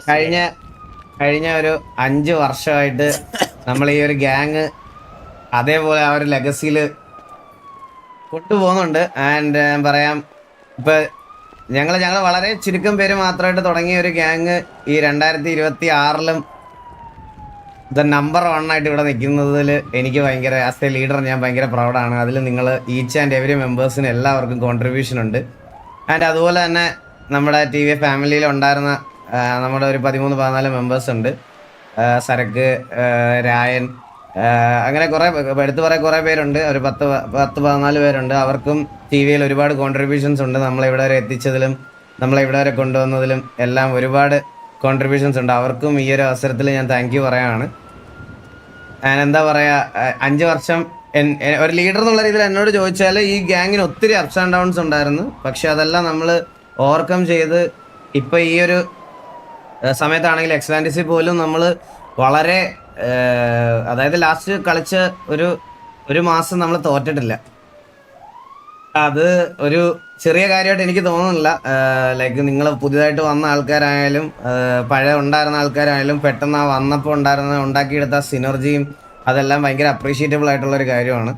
കഴിഞ്ഞ കഴിഞ്ഞ ഒരു 5 വർഷമായിട്ട് നമ്മൾ ഈ ഒരു ഗ്യാങ് അതേപോലെ ആ ഒരു ലെഗസിയിൽ കൊണ്ടുപോകുന്നുണ്ട്. ആൻഡ് പറയാം, ഇപ്പൊ ഞങ്ങൾ വളരെ ചുരുക്കം പേര് മാത്രമായിട്ട് തുടങ്ങിയ ഒരു ഗ്യാങ് ഈ 2026-ലും നമ്പർ 1 ആയിട്ട് ഇവിടെ നിൽക്കുന്നതിൽ എനിക്ക് ഭയങ്കര, ആസ് എ ലീഡർ ഞാൻ ഭയങ്കര പ്രൗഡാണ്. അതിൽ നിങ്ങൾ ഈച്ച് ആൻഡ് എവരി മെമ്പേഴ്സിന് എല്ലാവർക്കും കോൺട്രിബ്യൂഷൻ ഉണ്ട്. ആൻഡ് അതുപോലെ തന്നെ നമ്മുടെ TV ഫാമിലിയിൽ ഉണ്ടായിരുന്ന നമ്മുടെ ഒരു 13-14 മെമ്പേഴ്സ് ഉണ്ട്. സരക്ക്, രായൻ, അങ്ങനെ കുറേ എടുത്തു പറയാൻ കുറേ പേരുണ്ട്. ഒരു 10-14 പേരുണ്ട്. അവർക്കും TV-യിൽ ഒരുപാട് കോൺട്രിബ്യൂഷൻസ് ഉണ്ട്. നമ്മളിവിടെ വരെ എത്തിച്ചതിലും നമ്മളിവിടെ വരെ കൊണ്ടുവന്നതിലും എല്ലാം ഒരുപാട് കോൺട്രിബ്യൂഷൻസ് ഉണ്ട്. അവർക്കും ഈ ഒരു അവസരത്തിൽ ഞാൻ താങ്ക് യു പറയാണ്. ഞാൻ എന്താ പറയുക, 5 വർഷം ഒരു ലീഡർ എന്നുള്ള രീതിയിൽ എന്നോട് ചോദിച്ചാൽ ഈ ഗ്യാങ്ങിന് ഒത്തിരി അപ്സ് ആൻഡ് ഡൗൺസ് ഉണ്ടായിരുന്നു. പക്ഷെ അതെല്ലാം നമ്മൾ ഓവർകം ചെയ്ത് ഇപ്പം ഈ ഒരു സമയത്താണെങ്കിൽ എക്സ്ലാൻഡിസി പോലും നമ്മൾ വളരെ, അതായത് ലാസ്റ്റ് കളിച്ച ഒരു മാസം നമ്മൾ തോറ്റിട്ടില്ല. അത് ഒരു ചെറിയ കാര്യമായിട്ട് എനിക്ക് തോന്നുന്നില്ല. ലൈക്ക് നിങ്ങൾ പുതിയതായിട്ട് വന്ന ആൾക്കാരായാലും പഴയ ഉണ്ടായിരുന്ന ആൾക്കാരായാലും പെട്ടെന്ന് ആ വന്നപ്പോൾ ഉണ്ടാക്കിയെടുത്ത സിനർജിയും അതെല്ലാം ഭയങ്കര അപ്രീഷിയേറ്റബിൾ ആയിട്ടുള്ള ഒരു കാര്യമാണ്.